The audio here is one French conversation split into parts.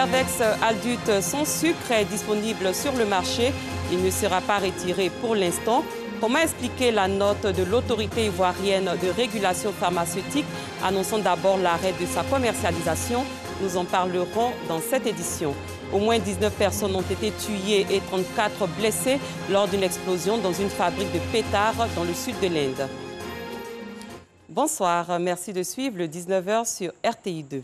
Fervex adulte sans sucre est disponible sur le marché. Il ne sera pas retiré pour l'instant. Comment expliquer la note de l'autorité ivoirienne de régulation pharmaceutique annonçant d'abord l'arrêt de sa commercialisation? Nous en parlerons dans cette édition. Au moins 19 personnes ont été tuées et 34 blessées lors d'une explosion dans une fabrique de pétards dans le sud de l'Inde. Bonsoir, merci de suivre le 19h sur RTI 2.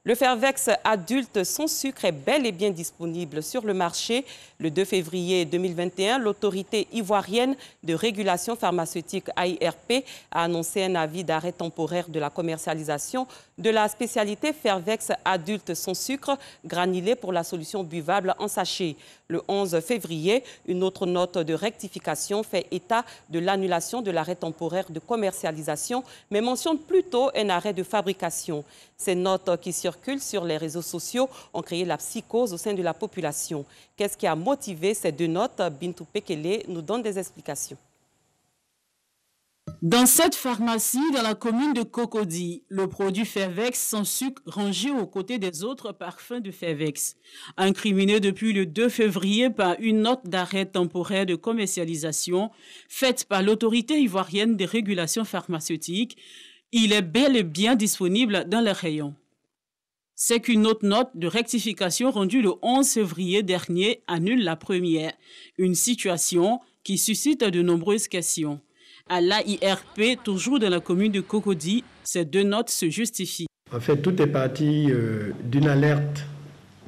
Le Fervex adulte sans sucre est bel et bien disponible sur le marché. Le 2 février 2021, l'autorité ivoirienne de régulation pharmaceutique AIRP a annoncé un avis d'arrêt temporaire de la commercialisation de la spécialité Fervex adulte sans sucre granulé pour la solution buvable en sachet. Le 11 février, une autre note de rectification fait état de l'annulation de l'arrêt temporaire de commercialisation, mais mentionne plutôt un arrêt de fabrication. Ces notes qui circulent sur les réseaux sociaux ont créé la psychose au sein de la population. Qu'est-ce qui a motivé ces deux notes? Bintou Pekele nous donne des explications. Dans cette pharmacie, dans la commune de Cocody, le produit Fervex sans sucre rangé aux côtés des autres parfums de Fervex. Incriminé depuis le 2 février par une note d'arrêt temporaire de commercialisation faite par l'autorité ivoirienne de régulation pharmaceutique, il est bel et bien disponible dans les rayons. C'est qu'une autre note de rectification rendue le 11 février dernier annule la première, une situation qui suscite de nombreuses questions. À l'AIRP, toujours dans la commune de Cocody, ces deux notes se justifient. En fait, tout est parti d'une alerte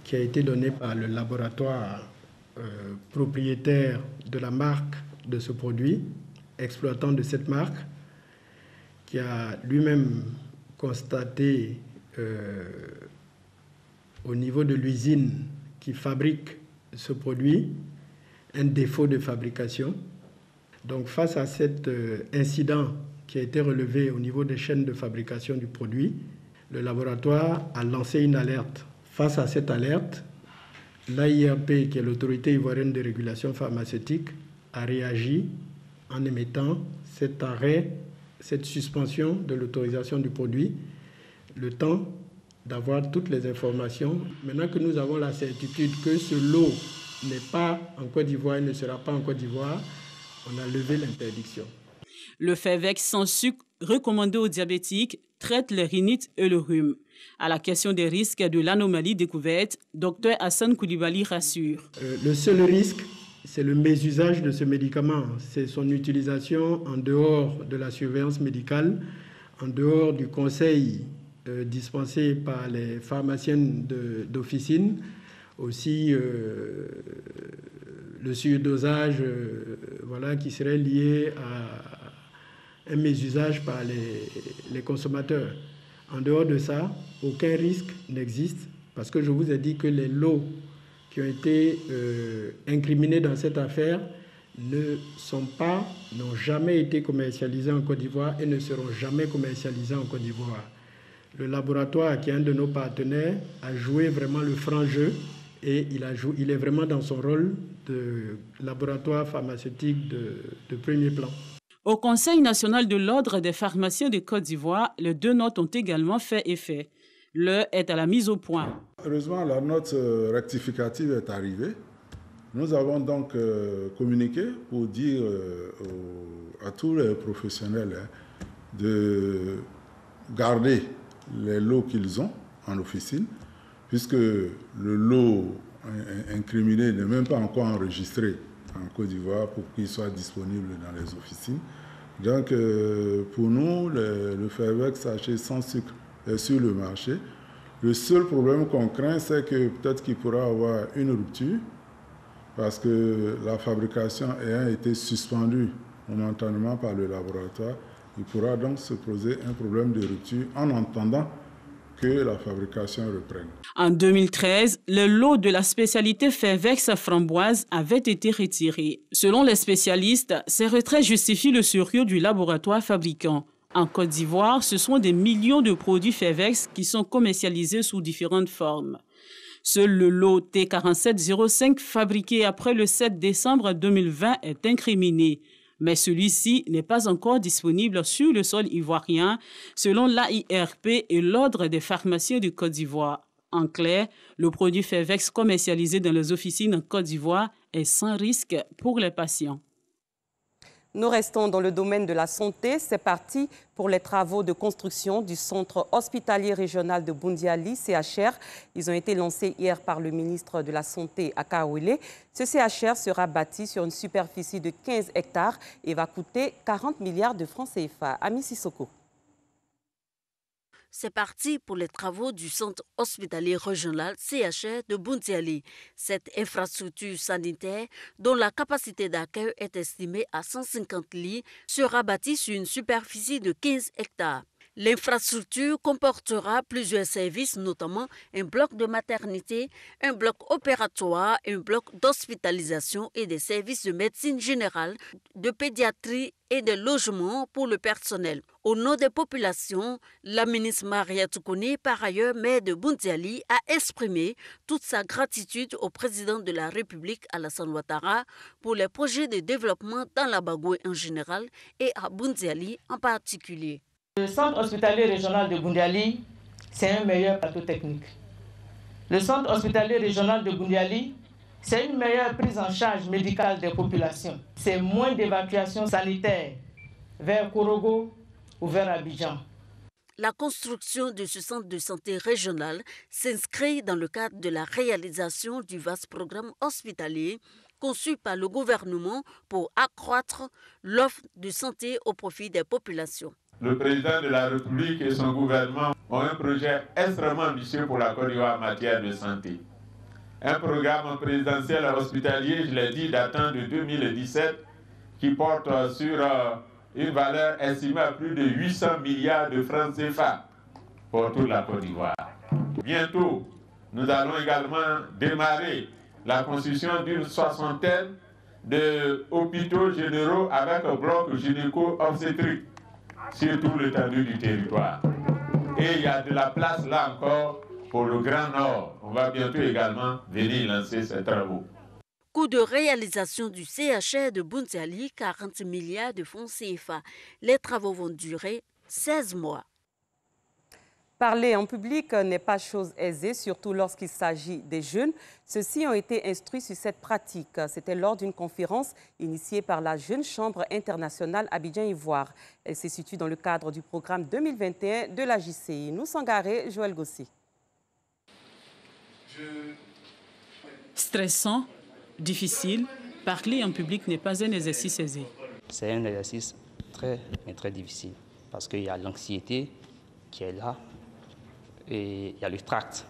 qui a été donnée par le laboratoire propriétaire de la marque de ce produit, exploitant de cette marque, qui a lui-même constaté au niveau de l'usine qui fabrique ce produit un défaut de fabrication. Donc face à cet incident qui a été relevé au niveau des chaînes de fabrication du produit, le laboratoire a lancé une alerte. Face à cette alerte, l'AIRP, qui est l'autorité ivoirienne de régulation pharmaceutique, a réagi en émettant cet arrêt, cette suspension de l'autorisation du produit, le temps d'avoir toutes les informations. Maintenant que nous avons la certitude que ce lot n'est pas en Côte d'Ivoire et ne sera pas en Côte d'Ivoire, on a levé l'interdiction. Le Fervex sans sucre, recommandé aux diabétiques, traite les rhinites et le rhume. À la question des risques de l'anomalie découverte, Dr Hassan Koulibaly rassure. Le seul risque, c'est le mésusage de ce médicament. C'est son utilisation en dehors de la surveillance médicale, en dehors du conseil dispensé par les pharmaciennes d'officine, aussi le surdosage qui serait lié à un mésusage par les consommateurs. En dehors de ça, aucun risque n'existe parce que je vous ai dit que les lots qui ont été incriminés dans cette affaire n'ont jamais été commercialisés en Côte d'Ivoire et ne seront jamais commercialisés en Côte d'Ivoire. Le laboratoire, qui est un de nos partenaires, a joué vraiment le franc jeu et il est vraiment dans son rôle de laboratoire pharmaceutique de premier plan. Au Conseil national de l'Ordre des pharmaciens de Côte d'Ivoire, les deux notes ont également fait effet. L'heure est à la mise au point. Heureusement, la note rectificative est arrivée. Nous avons donc communiqué pour dire à tous les professionnels de garder les lots qu'ils ont en officine, puisque le lot incriminé n'est même pas encore enregistré en Côte d'Ivoire pour qu'il soit disponible dans les officines. Donc, pour nous, le Fervex sachet sans sucre est sur le marché. Le seul problème qu'on craint, c'est que peut-être qu'il pourra avoir une rupture, parce que la fabrication ayant été suspendue momentanément par le laboratoire, il pourra donc se poser un problème de rupture en attendant que la fabrication reprenne. En 2013, le lot de la spécialité Fervex framboise avait été retiré. Selon les spécialistes, ces retraits justifient le sérieux du laboratoire fabricant. En Côte d'Ivoire, ce sont des millions de produits Fervex qui sont commercialisés sous différentes formes. Seul le lot T4705 fabriqué après le 7 décembre 2020 est incriminé. Mais celui-ci n'est pas encore disponible sur le sol ivoirien, selon l'AIRP et l'Ordre des pharmaciens de Côte d'Ivoire. En clair, le produit Fervex commercialisé dans les officines en Côte d'Ivoire est sans risque pour les patients. Nous restons dans le domaine de la santé. C'est parti pour les travaux de construction du centre hospitalier régional de Boundiali, CHR. Ils ont été lancés hier par le ministre de la Santé à Kaouélé. Ce CHR sera bâti sur une superficie de 15 hectares et va coûter 40 milliards de francs CFA. Ami Sissoko. C'est parti pour les travaux du centre hospitalier régional CHR de Boundiali. Cette infrastructure sanitaire, dont la capacité d'accueil est estimée à 150 lits, sera bâtie sur une superficie de 15 hectares. L'infrastructure comportera plusieurs services, notamment un bloc de maternité, un bloc opératoire, un bloc d'hospitalisation et des services de médecine générale, de pédiatrie et de logement pour le personnel. Au nom des populations, la ministre Maria Toukouni, par ailleurs maire de Boundiali, a exprimé toute sa gratitude au président de la République, Alassane Ouattara, pour les projets de développement dans la Bagoué en général et à Boundiali en particulier. Le centre hospitalier régional de Boundiali, c'est un meilleur plateau technique. Le centre hospitalier régional de Boundiali, c'est une meilleure prise en charge médicale des populations. C'est moins d'évacuation sanitaire vers Korogo ou vers Abidjan. La construction de ce centre de santé régional s'inscrit dans le cadre de la réalisation du vaste programme hospitalier conçu par le gouvernement pour accroître l'offre de santé au profit des populations. Le président de la République et son gouvernement ont un projet extrêmement ambitieux pour la Côte d'Ivoire en matière de santé. Un programme présidentiel hospitalier, je l'ai dit, datant de 2017, qui porte sur une valeur estimée à plus de 800 milliards de francs CFA pour toute la Côte d'Ivoire. Bientôt, nous allons également démarrer la construction d'une soixantaine d'hôpitaux généraux avec un bloc gynéco-obstétrique sur tout l'étendue du territoire. Et il y a de la place là encore pour le Grand Nord. On va bientôt également venir lancer ces travaux. Coût de réalisation du CHR de Boundiali, 40 milliards de francs CFA. Les travaux vont durer 16 mois. Parler en public n'est pas chose aisée, surtout lorsqu'il s'agit des jeunes. Ceux-ci ont été instruits sur cette pratique. C'était lors d'une conférence initiée par la Jeune Chambre internationale Abidjan-Ivoire. Elle se situe dans le cadre du programme 2021 de la JCI. Nous Sangaré, Joël Gossi. Stressant, difficile, parler en public n'est pas un exercice aisé. C'est un exercice très difficile parce qu'il y a l'anxiété qui est là. Et il y a le tract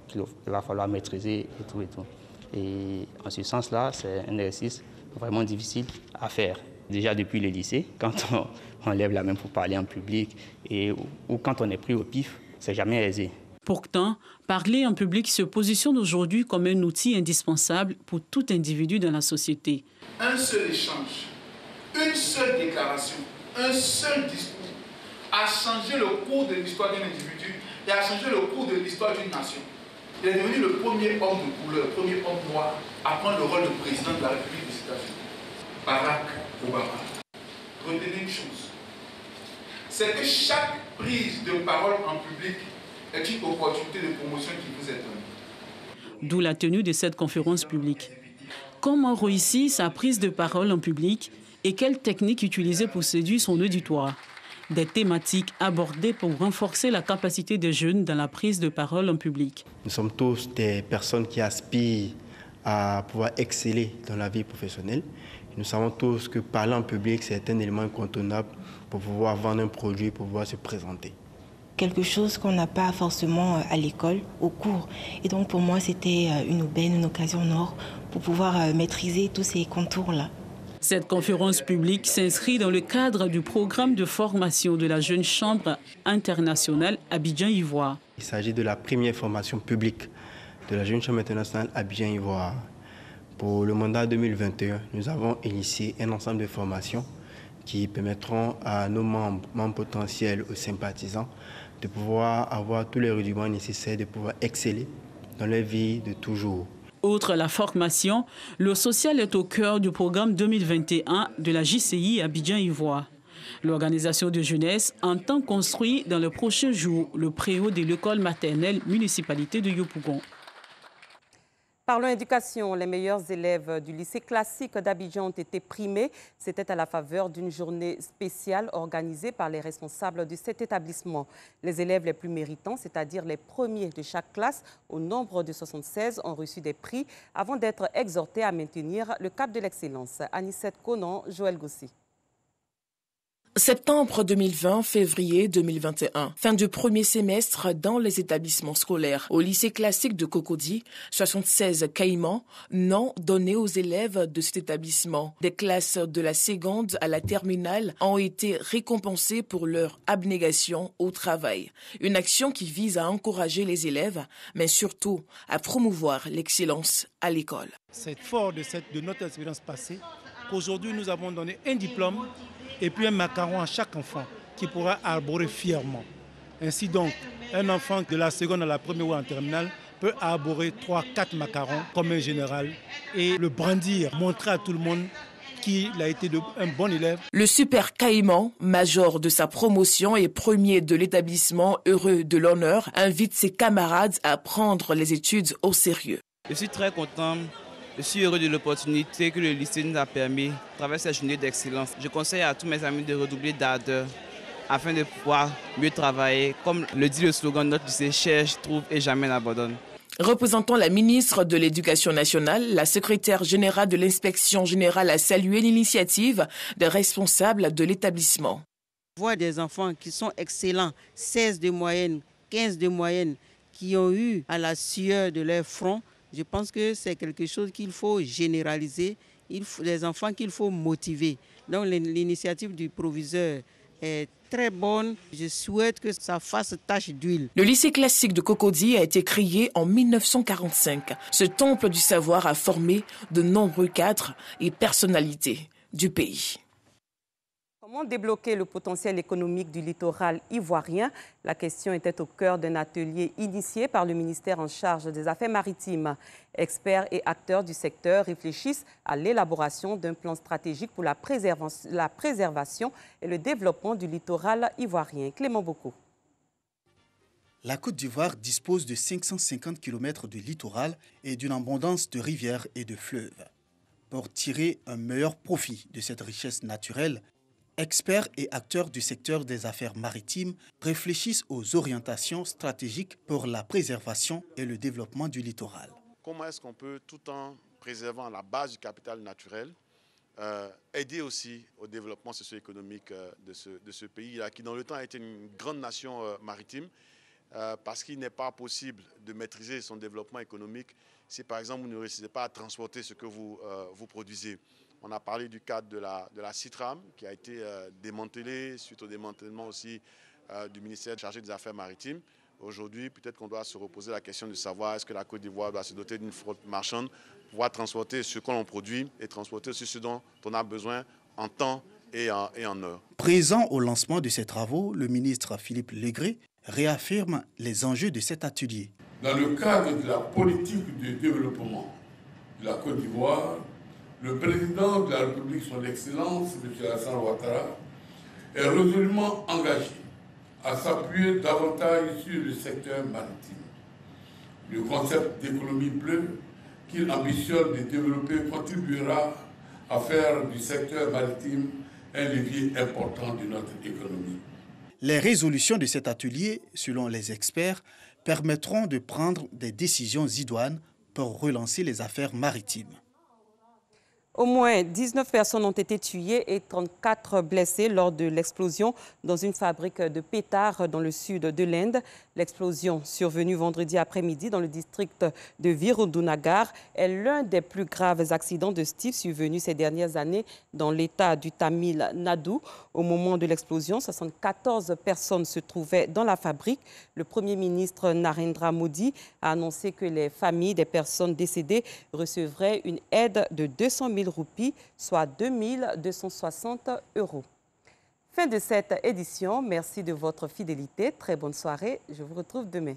qu'il va falloir maîtriser et tout. Et en ce sens-là, c'est un exercice vraiment difficile à faire. Déjà depuis le lycée, quand on lève la main pour parler en public ou quand on est pris au pif, c'est jamais aisé. Pourtant, parler en public se positionne aujourd'hui comme un outil indispensable pour tout individu dans la société. Un seul échange, une seule déclaration, un seul discours a changé le cours de l'histoire d'un individu et a changé le cours de l'histoire d'une nation. Il est devenu le premier homme de couleur, le premier homme noir à prendre le rôle de président de la République des États-Unis, Barack Obama. Retenez une chose, c'est que chaque prise de parole en public est une opportunité de promotion qui vous est donnée. D'où la tenue de cette conférence publique. Comment réussir sa prise de parole en public et quelles techniques utiliser pour séduire son auditoire? Des thématiques abordées pour renforcer la capacité des jeunes dans la prise de parole en public. Nous sommes tous des personnes qui aspirent à pouvoir exceller dans la vie professionnelle. Nous savons tous que parler en public, c'est un élément incontournable pour pouvoir vendre un produit, pour pouvoir se présenter. Quelque chose qu'on n'a pas forcément à l'école, au cours. Et donc pour moi, c'était une aubaine, une occasion en or pour pouvoir maîtriser tous ces contours-là. Cette conférence publique s'inscrit dans le cadre du programme de formation de la Jeune Chambre internationale Abidjan-Ivoire. Il s'agit de la première formation publique de la Jeune Chambre internationale Abidjan-Ivoire. Pour le mandat 2021, nous avons initié un ensemble de formations qui permettront à nos membres potentiels ou sympathisants de pouvoir avoir tous les rudiments nécessaires, de pouvoir exceller dans leur vie de toujours. Outre la formation, le social est au cœur du programme 2021 de la JCI Abidjan-Ivoire. L'organisation de jeunesse entend construire dans le prochain jour le préau de l'école maternelle municipalité de Yopougon. Parlons éducation. Les meilleurs élèves du lycée classique d'Abidjan ont été primés. C'était à la faveur d'une journée spéciale organisée par les responsables de cet établissement. Les élèves les plus méritants, c'est-à-dire les premiers de chaque classe, au nombre de 76, ont reçu des prix avant d'être exhortés à maintenir le cap de l'excellence. Anicette Conan, Joël Gossi. Septembre 2020, février 2021. Fin du premier semestre dans les établissements scolaires. Au lycée classique de Cocody, 76 caïmans, nom donné aux élèves de cet établissement. Des classes de la seconde à la terminale ont été récompensées pour leur abnégation au travail. Une action qui vise à encourager les élèves, mais surtout à promouvoir l'excellence à l'école. C'est fort de notre expérience passée qu'aujourd'hui nous avons donné un diplôme et puis un macaron à chaque enfant qui pourra arborer fièrement. Ainsi donc, un enfant de la seconde à la première ou en terminale peut arborer 3-4 macarons comme un général et le brandir, montrer à tout le monde qu'il a été un bon élève. Le super caïman, major de sa promotion et premier de l'établissement heureux de l'honneur, invite ses camarades à prendre les études au sérieux. Je suis très content. Je suis heureux de l'opportunité que le lycée nous a permis à travers cette journée d'excellence. Je conseille à tous mes amis de redoubler d'ardeur afin de pouvoir mieux travailler. Comme le dit le slogan, notre lycée cherche, trouve et jamais n'abandonne. Représentant la ministre de l'Éducation nationale, la secrétaire générale de l'inspection générale a salué l'initiative des responsables de l'établissement. Voir des enfants qui sont excellents, 16 de moyenne, 15 de moyenne, qui ont eu à la sueur de leur front, je pense que c'est quelque chose qu'il faut généraliser, des enfants qu'il faut motiver. Donc l'initiative du proviseur est très bonne. Je souhaite que ça fasse tache d'huile. Le lycée classique de Cocody a été créé en 1945. Ce temple du savoir a formé de nombreux cadres et personnalités du pays. Comment débloquer le potentiel économique du littoral ivoirien? La question était au cœur d'un atelier initié par le ministère en charge des Affaires maritimes. Experts et acteurs du secteur réfléchissent à l'élaboration d'un plan stratégique pour la préservation et le développement du littoral ivoirien. Clément Boko. La Côte d'Ivoire dispose de 550 km de littoral et d'une abondance de rivières et de fleuves. Pour tirer un meilleur profit de cette richesse naturelle, experts et acteurs du secteur des affaires maritimes réfléchissent aux orientations stratégiques pour la préservation et le développement du littoral. Comment est-ce qu'on peut, tout en préservant la base du capital naturel, aider aussi au développement socio-économique de ce pays-là, qui dans le temps a été une grande nation maritime, parce qu'il n'est pas possible de maîtriser son développement économique si, par exemple, vous ne réussissez pas à transporter ce que vous produisez. On a parlé du cadre de la CITRAM qui a été démantelé suite au démantèlement aussi du ministère chargé des Affaires maritimes. Aujourd'hui, peut-être qu'on doit se reposer la question de savoir est-ce que la Côte d'Ivoire doit se doter d'une flotte marchande pour pouvoir transporter ce que l'on produit et transporter aussi ce dont on a besoin en temps et en heure. Présent au lancement de ces travaux, le ministre Philippe Legré réaffirme les enjeux de cet atelier. Dans le cadre de la politique de développement de la Côte d'Ivoire, le président de la République, son Excellence, M. Alassane Ouattara, est résolument engagé à s'appuyer davantage sur le secteur maritime. Le concept d'économie bleue qu'il ambitionne de développer contribuera à faire du secteur maritime un levier important de notre économie. Les résolutions de cet atelier, selon les experts, permettront de prendre des décisions idoines pour relancer les affaires maritimes. Au moins 19 personnes ont été tuées et 34 blessées lors de l'explosion dans une fabrique de pétards dans le sud de l'Inde. L'explosion survenue vendredi après-midi dans le district de Virudunagar est l'un des plus graves accidents de ce type survenus ces dernières années dans l'État du Tamil Nadu. Au moment de l'explosion, 74 personnes se trouvaient dans la fabrique. Le Premier ministre Narendra Modi a annoncé que les familles des personnes décédées recevraient une aide de 200 000 roupies, soit 2 260 €. Fin de cette édition. Merci de votre fidélité. Très bonne soirée. Je vous retrouve demain.